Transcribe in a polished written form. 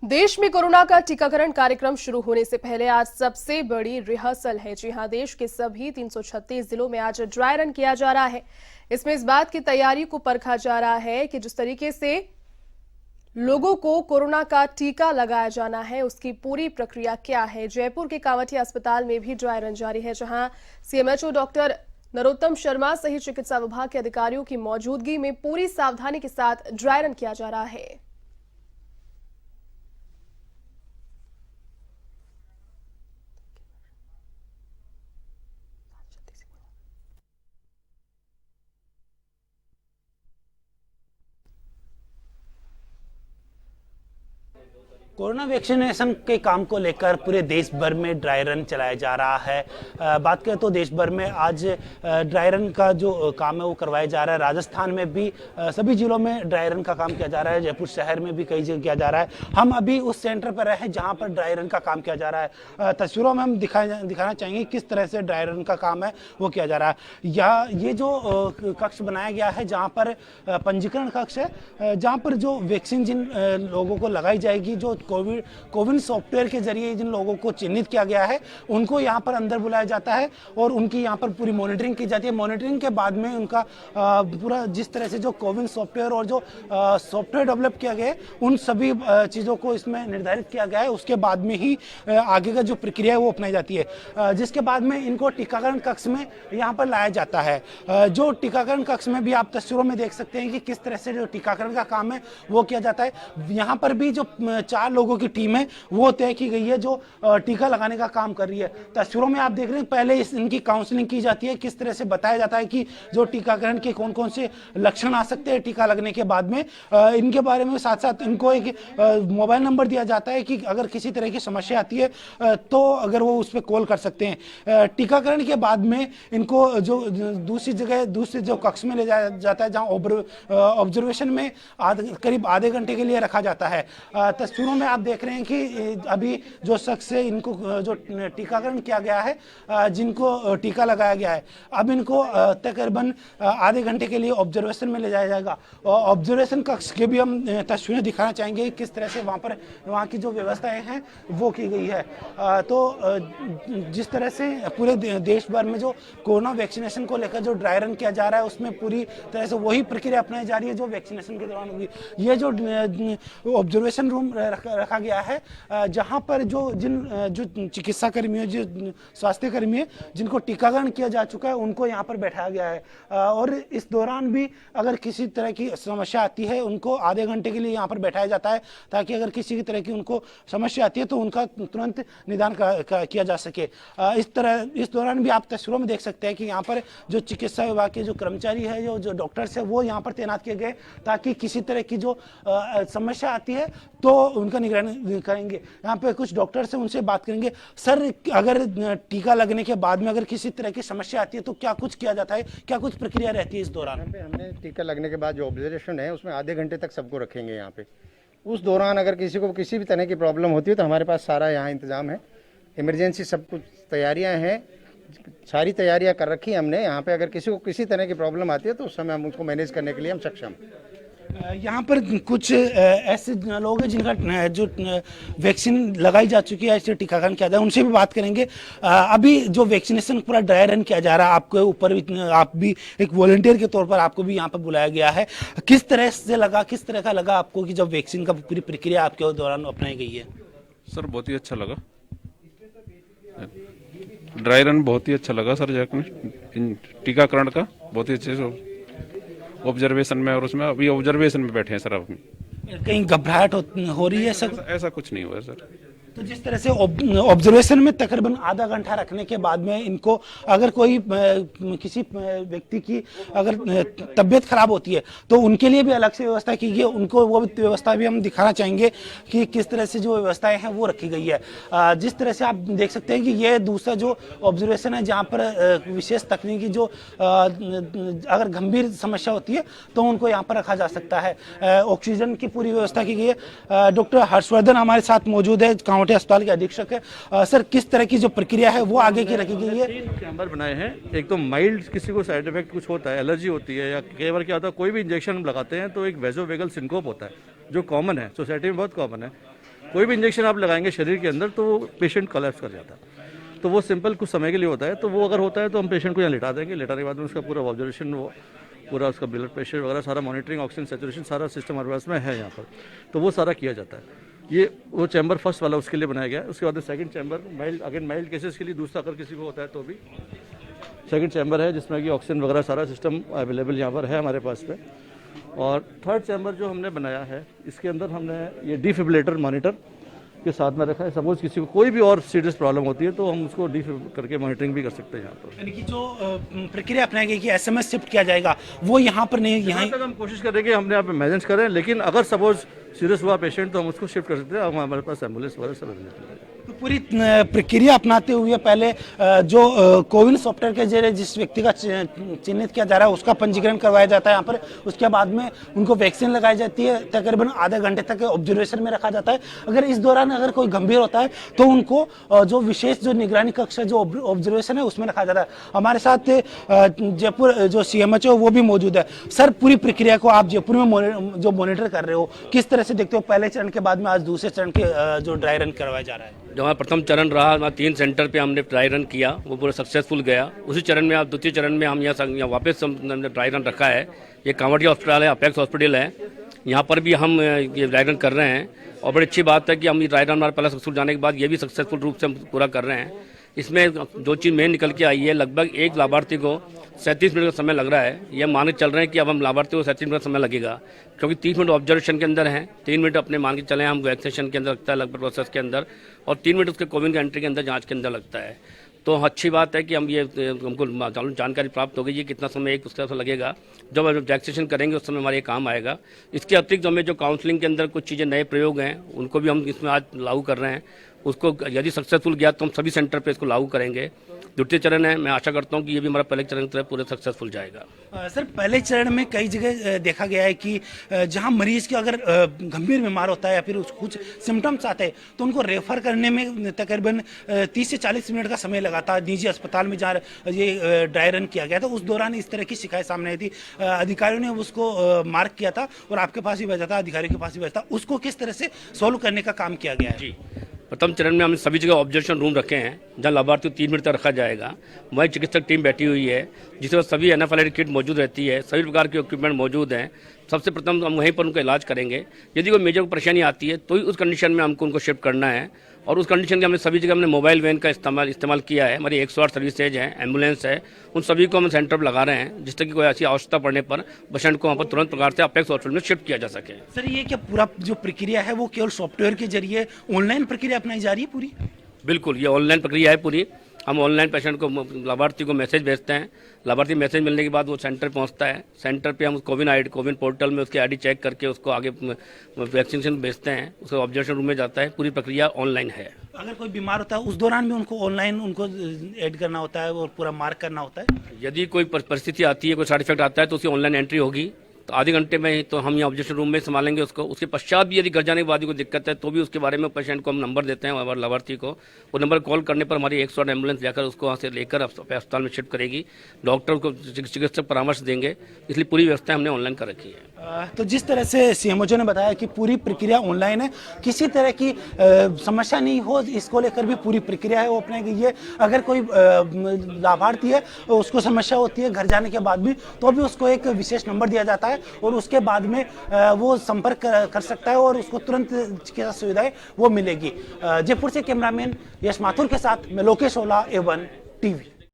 देश में कोरोना का टीकाकरण कार्यक्रम शुरू होने से पहले आज सबसे बड़ी रिहर्सल है। जी हां, देश के सभी 336 जिलों में आज ड्राई रन किया जा रहा है। इसमें इस बात की तैयारी को परखा जा रहा है कि जिस तरीके से लोगों को कोरोना का टीका लगाया जाना है, उसकी पूरी प्रक्रिया क्या है। जयपुर के कांवटिया अस्पताल में भी ड्राई रन जारी है, जहां सीएमएचओ डॉक्टर नरोत्तम शर्मा सहित चिकित्सा विभाग के अधिकारियों की मौजूदगी में पूरी सावधानी के साथ ड्राई रन किया जा रहा है। कोरोना वैक्सीनेशन के काम को लेकर पूरे देश भर में ड्राई रन चलाया जा रहा है। बात करें तो देश भर में आज ड्राई रन का जो काम है वो करवाया जा रहा है। राजस्थान में भी सभी जिलों में ड्राई रन का काम किया जा रहा है। जयपुर शहर में भी कई जगह किया जा रहा है। हम अभी उस सेंटर पर हैं जहां पर ड्राई रन का काम किया जा रहा है। तस्वीरों में हम दिखाना चाहेंगे किस तरह से ड्राई रन का काम है वो किया जा रहा है। ये जो कक्ष बनाया गया है जहाँ पर पंजीकरण कक्ष है, जहाँ पर जो वैक्सीन जिन लोगों को लगाई जाएगी, जो कोविन सॉफ्टवेयर के जरिए जिन लोगों को चिन्हित किया गया है उनको यहाँ पर अंदर बुलाया जाता है और उनकी यहाँ पर पूरी मॉनिटरिंग की जाती है। मॉनिटरिंग के बाद में उनका पूरा जिस तरह से जो कोविन सॉफ्टवेयर और जो सॉफ्टवेयर डेवलप किया गया है उन सभी चीज़ों को इसमें निर्धारित किया गया है। उसके बाद में ही आगे का जो प्रक्रिया है वो अपनाई जाती है, जिसके बाद में इनको टीकाकरण कक्ष में यहाँ पर लाया जाता है। जो टीकाकरण कक्ष में भी आप तस्वीरों में देख सकते हैं कि किस तरह से जो टीकाकरण का काम है वो किया जाता है। यहाँ पर भी जो 4 लोगों की टीम है वो तय की गई है जो टीका लगाने का काम कर रही है। तस्वीरों में आप देख रहे हैं पहले इनकी काउंसलिंग की जाती है, किस तरह से बताया जाता है कि जो टीकाकरण के कौन कौन से लक्षण आ सकते हैं टीका लगने के बाद में। इनके बारे में साथ साथ इनको एक मोबाइल नंबर दिया जाता है कि अगर किसी तरह की समस्या आती है तो अगर वो उस पर कॉल कर सकते हैं। टीकाकरण के बाद में इनको जो दूसरी जो कक्ष में ले जाया जाता है जहाँ ऑब्जर्वेशन में करीब आधे घंटे के लिए रखा जाता है। तस्वीरों में आप देख रहे हैं कि अभी जो शख्स है इनको जो टीकाकरण किया गया है, जिनको टीका लगाया गया है, अब इनको तकरीबन आधे घंटे के लिए ऑब्जर्वेशन में ले जाया जाएगा। और ऑब्जर्वेशन कक्ष के भी हम तस्वीरें दिखाना चाहेंगे किस तरह से वहाँ की जो व्यवस्थाएं हैं वो की गई है। तो जिस तरह से पूरे देश भर में जो कोरोना वैक्सीनेशन को लेकर जो ड्राई रन किया जा रहा है उसमें पूरी तरह से वही प्रक्रिया अपनाई जा रही है जो वैक्सीनेशन के दौरान होगी। ये जो ऑब्जर्वेशन रूम रखा गया है जहां पर जो चिकित्सा कर्मी, जो स्वास्थ्य कर्मी है जिनको टीकाकरण किया जा चुका है उनको यहां पर बैठाया गया है। और इस दौरान भी अगर किसी तरह की समस्या आती है उनको आधे घंटे के लिए यहां पर बैठाया जाता है ताकि अगर किसी तरह की उनको समस्या आती है तो उनका तुरंत निदान किया जा सके। इस दौरान भी आप तस्वीरों में देख सकते हैं कि यहाँ पर जो चिकित्सा विभाग के जो कर्मचारी है, जो डॉक्टर्स है वो यहाँ पर तैनात किए गए ताकि किसी तरह की जो समस्या आती है तो उनका निगरानी करेंगे। यहाँ पे कुछ डॉक्टर्स हैं, उनसे बात करेंगे। सर, अगर टीका लगने के बाद में अगर किसी तरह की समस्या आती है तो क्या कुछ किया जाता है, क्या कुछ प्रक्रिया रहती है इस दौरान? हमने टीका लगने के बाद जो ऑब्जर्वेशन है उसमें आधे घंटे तक सबको रखेंगे यहाँ पे। उस दौरान अगर किसी को किसी भी तरह की प्रॉब्लम होती है तो हमारे पास सारा यहाँ इंतजाम है, इमरजेंसी सब कुछ तैयारियाँ हैं, सारी तैयारियाँ कर रखी है हमने। यहाँ पे अगर किसी को किसी तरह की प्रॉब्लम आती है तो उस समय हम उसको मैनेज करने के लिए हम सक्षम। यहाँ पर कुछ ऐसे लोग हैं जिनका जो वैक्सीन लगाई जा चुकी है, ऐसे टीकाकरण किया जाए, उनसे भी बात करेंगे। अभी जो वैक्सीनेशन पूरा ड्राई रन किया जा रहा है, आपके ऊपर आप भी एक वॉलंटियर के तौर पर आपको भी यहाँ पर बुलाया गया है, किस तरह से लगा, किस तरह का लगा आपको कि जब वैक्सीन का पूरी प्रक्रिया आपके दौरान अपनाई गई है? सर बहुत ही अच्छा लगा, ड्राई रन बहुत ही अच्छा लगा सर। टीकाकरण का बहुत ही अच्छे से ऑब्जर्वेशन में, और उसमें अभी ऑब्जर्वेशन में बैठे हैं सर। अभी कहीं घबराहट हो रही है सर? ऐसा कुछ नहीं हुआ सर। तो जिस तरह से ऑब्जर्वेशन में तकरीबन आधा घंटा रखने के बाद में इनको अगर कोई किसी व्यक्ति की अगर तबीयत खराब होती है तो उनके लिए भी अलग से व्यवस्था की गई है। उनको वो व्यवस्था भी हम दिखाना चाहेंगे कि किस तरह से जो व्यवस्थाएं हैं वो रखी गई है। जिस तरह से आप देख सकते हैं कि ये दूसरा जो ऑब्जर्वेशन है जहाँ पर विशेष तकनीकी जो अगर गंभीर समस्या होती है तो उनको यहाँ पर रखा जा सकता है। ऑक्सीजन की पूरी व्यवस्था की गई है। डॉक्टर हर्षवर्धन हमारे साथ मौजूद है, कांवटिया अस्पताल के अधीक्षक है। सर, किस तरह की जो प्रक्रिया है वो आगे की रखी गई है? 3 चैम्बर बनाए हैं। एक तो माइल्ड किसी को साइड इफेक्ट कुछ होता है, एलर्जी होती है, या कई बार क्या होता है कोई भी इंजेक्शन लगाते हैं तो एक वेजोवेगल सिंकोप होता है जो कॉमन है, सोसाइटी में बहुत कॉमन है। कोई भी इंजेक्शन आप लगाएंगे शरीर के अंदर तो वो पेशेंट कोलैप्स कर जाता है। तो वो सिंपल कुछ समय के लिए होता है, तो वो अगर होता है तो हम पेशेंट को यहाँ लिटा देंगे। लिटाने के बाद में उसका पूरा ऑब्जर्वेशन, वो पूरा उसका ब्लड प्रेशर वगैरह सारा मॉनिटरिंग, ऑक्सीजन सेचुरेशन सारा सिस्टम हमारे पास में है यहाँ पर, तो वो सारा किया जाता है। ये वो चैम्बर फर्स्ट वाला उसके लिए बनाया गया है। उसके बाद सेकंड चैम्बर माइल्ड केसेस के लिए, दूसरा अगर किसी को होता है तो भी सेकंड चैम्बर है जिसमें कि ऑक्सीजन वगैरह सारा सिस्टम अवेलेबल यहाँ पर है हमारे पास पे। और थर्ड चैम्बर जो हमने बनाया है, इसके अंदर हमने ये डिफिब्रिलेटर मॉनिटर के साथ में रखा है। सपोज किसी को कोई भी और सीरियस प्रॉब्लम होती है तो हम उसको डिफिब करके मॉनिटरिंग भी कर सकते हैं यहाँ पर। यानी कि जो प्रक्रिया अपनाई गई कि एसएमएस शिफ्ट किया जाएगा वो यहाँ पर नहीं, यहाँ तक हम कोशिश करेंगे हमने यहाँ पे मैनेज करें, लेकिन अगर सपोज सीरियस हुआ पेशेंट तो हम उसको शिफ्ट कर सकते हैं। हमारे पास एम्बुलेंस वगैरह सब अवेलेबल है। तो पूरी प्रक्रिया अपनाते हुए पहले जो कोविन सॉफ्टवेयर के जरिए जिस व्यक्ति का चिन्हित किया जा रहा है उसका पंजीकरण करवाया जाता है यहाँ पर। उसके बाद में उनको वैक्सीन लगाई जाती है, तकरीबन आधे घंटे तक ऑब्जर्वेशन में रखा जाता है। अगर इस दौरान अगर कोई गंभीर होता है तो उनको जो विशेष जो निगरानी कक्ष है, जो ऑब्जर्वेशन है उसमें रखा जाता है। हमारे साथ जयपुर जो CMHO वो भी मौजूद है। सर, पूरी प्रक्रिया को आप जयपुर में जो मॉनिटर कर रहे हो, किस तरह से देखते हो? पहले चरण के बाद में आज दूसरे चरण के जो ड्राई रन करवाया जा रहा है। जो हमारा प्रथम चरण रहा, हमारा 3 सेंटर पे हमने ड्राई रन किया, वो पूरा सक्सेसफुल गया। उसी चरण में, आप द्वितीय चरण में हम यहाँ वापस हमने ड्राई रन रखा है। ये कांवड़िया हॉस्पिटल है, अपेक्स हॉस्पिटल है, यहाँ पर भी हम ये ड्राई रन कर रहे हैं। और बड़ी अच्छी बात है कि हम ये ड्राई रन हमारा पहला सक्सेसफुल जाने के बाद ये भी सक्सेसफुल रूप से हम पूरा कर रहे हैं। इसमें जो चीज़ मेन निकल के आई है, लगभग एक लाभार्थी को 37 मिनट का समय लग रहा है। ये मान के चल रहे हैं कि अब हम लाभार्थी को 37 मिनट का समय लगेगा, क्योंकि 30 मिनट ऑब्जर्वेशन के अंदर हैं, 3 मिनट अपने मान के चले हम वैक्सीनेशन के अंदर लगता है लगभग प्रोसेस के अंदर, और 3 मिनट उसके कोविन का एंट्री के अंदर जांच के अंदर लगता है। तो अच्छी बात है कि हम ये हमको जानकारी प्राप्त हो गई है कितना समय एक उसका लगेगा। जब हम वैक्सीनेशन करेंगे उस समय हमारे ये काम आएगा। इसके अतिरिक्त हमें जो काउंसलिंग के अंदर कुछ चीज़ें नए प्रयोग हैं उनको भी हम इसमें आज लागू कर रहे हैं। उसको यदि सक्सेसफुल गया तो हम सभी सेंटर पे इसको लागू करेंगे। द्वितीय चरण है, मैं आशा करता हूँ कि ये भी हमारा पहले चरण की तरह पूरे सक्सेसफुल जाएगा। सर, पहले चरण में कई जगह देखा गया है कि जहां मरीज के अगर गंभीर बीमार होता है या फिर कुछ सिम्टम्स आते हैं तो उनको रेफर करने में तकरीबन 30 से 40 मिनट का समय लगा था। निजी अस्पताल में जहाँ ये ड्राई रन किया गया था उस दौरान इस तरह की शिकायत सामने आई थी। अधिकारियों ने उसको मार्क किया था और आपके पास ही भेजा था, अधिकारियों के पास ही भेजा था। उसको किस तरह से सॉल्व करने का काम किया गया है? जी, प्रथम चरण में हमने सभी जगह ऑब्जर्वेशन रूम रखे हैं जहां लाभार्थी को 3 मिनट तक रखा जाएगा। वहीं चिकित्सक टीम बैठी हुई है जिसमें सभी एनाफाइलेटिक किट मौजूद रहती है, सभी प्रकार के इक्विपमेंट मौजूद हैं। सबसे प्रथम हम वहीं पर उनका इलाज करेंगे। यदि कोई मेजर परेशानी आती है तो ही उस कंडीशन में हमको उनको शिफ्ट करना है। और उस कंडीशन के हमने सभी जगह हमने मोबाइल वैन का इस्तेमाल किया है। हमारी 108 सर्विसेज है, एम्बुलेंस है, उन सभी को हम सेंटर पर लगा रहे हैं जिससे कि कोई ऐसी आवश्यकता पड़ने पर पेशेंट को वहाँ पर तुरंत प्रकार से अपेक्स हॉस्पिटल में शिफ्ट किया जा सके। सर, ये क्या पूरा जो प्रक्रिया है वो केवल सॉफ्टवेयर के जरिए ऑनलाइन प्रक्रिया अपनाई जा रही है पूरी? बिल्कुल, ये ऑनलाइन प्रक्रिया है पूरी। हम ऑनलाइन पेशेंट को, लाभार्थी को मैसेज भेजते हैं। लाभार्थी मैसेज मिलने के बाद वो सेंटर पहुंचता है। सेंटर पे हम कोविन पोर्टल में उसके ID चेक करके उसको आगे वैक्सीनेशन भेजते हैं। उसको ऑब्जर्वेशन रूम में जाता है। पूरी प्रक्रिया ऑनलाइन है। अगर कोई बीमार होता है उस दौरान भी उनको ऑनलाइन उनको ऐड करना होता है और पूरा मार्क करना होता है? यदि कोई परिस्थिति आती है, कोई साइड इफेक्ट आता है तो उसकी ऑनलाइन एंट्री होगी। तो आधे घंटे में ही तो हम यहाँ ऑब्जर्वेशन रूम में संभालेंगे उसको। उसके पश्चात भी यदि घर जाने के बाद कोई दिक्कत है तो भी उसके बारे में पेशेंट को हम नंबर देते हैं हमारे लाभार्थी को। वो नंबर कॉल करने पर हमारी 108 एम्बुलेंस जाकर उसको वहाँ से लेकर अस्पताल में शिफ्ट करेगी। डॉक्टर को चिकित्सक परामर्श देंगे। इसलिए पूरी व्यवस्था हमने ऑनलाइन कर रखी है। तो जिस तरह से CMHO ने बताया कि पूरी प्रक्रिया ऑनलाइन है, किसी तरह की समस्या नहीं हो इसको लेकर भी पूरी प्रक्रिया है वो अपनाई गई है। अगर कोई लाभार्थी है उसको समस्या होती है घर जाने के बाद भी, तो भी उसको एक विशेष नंबर दिया जाता है और उसके बाद में वो संपर्क कर सकता है और उसको तुरंत चिकित्सा सुविधाएं वो मिलेगी। जयपुर से कैमरामैन यश माथुर के साथ मैं लोकेश ओला, A1 TV।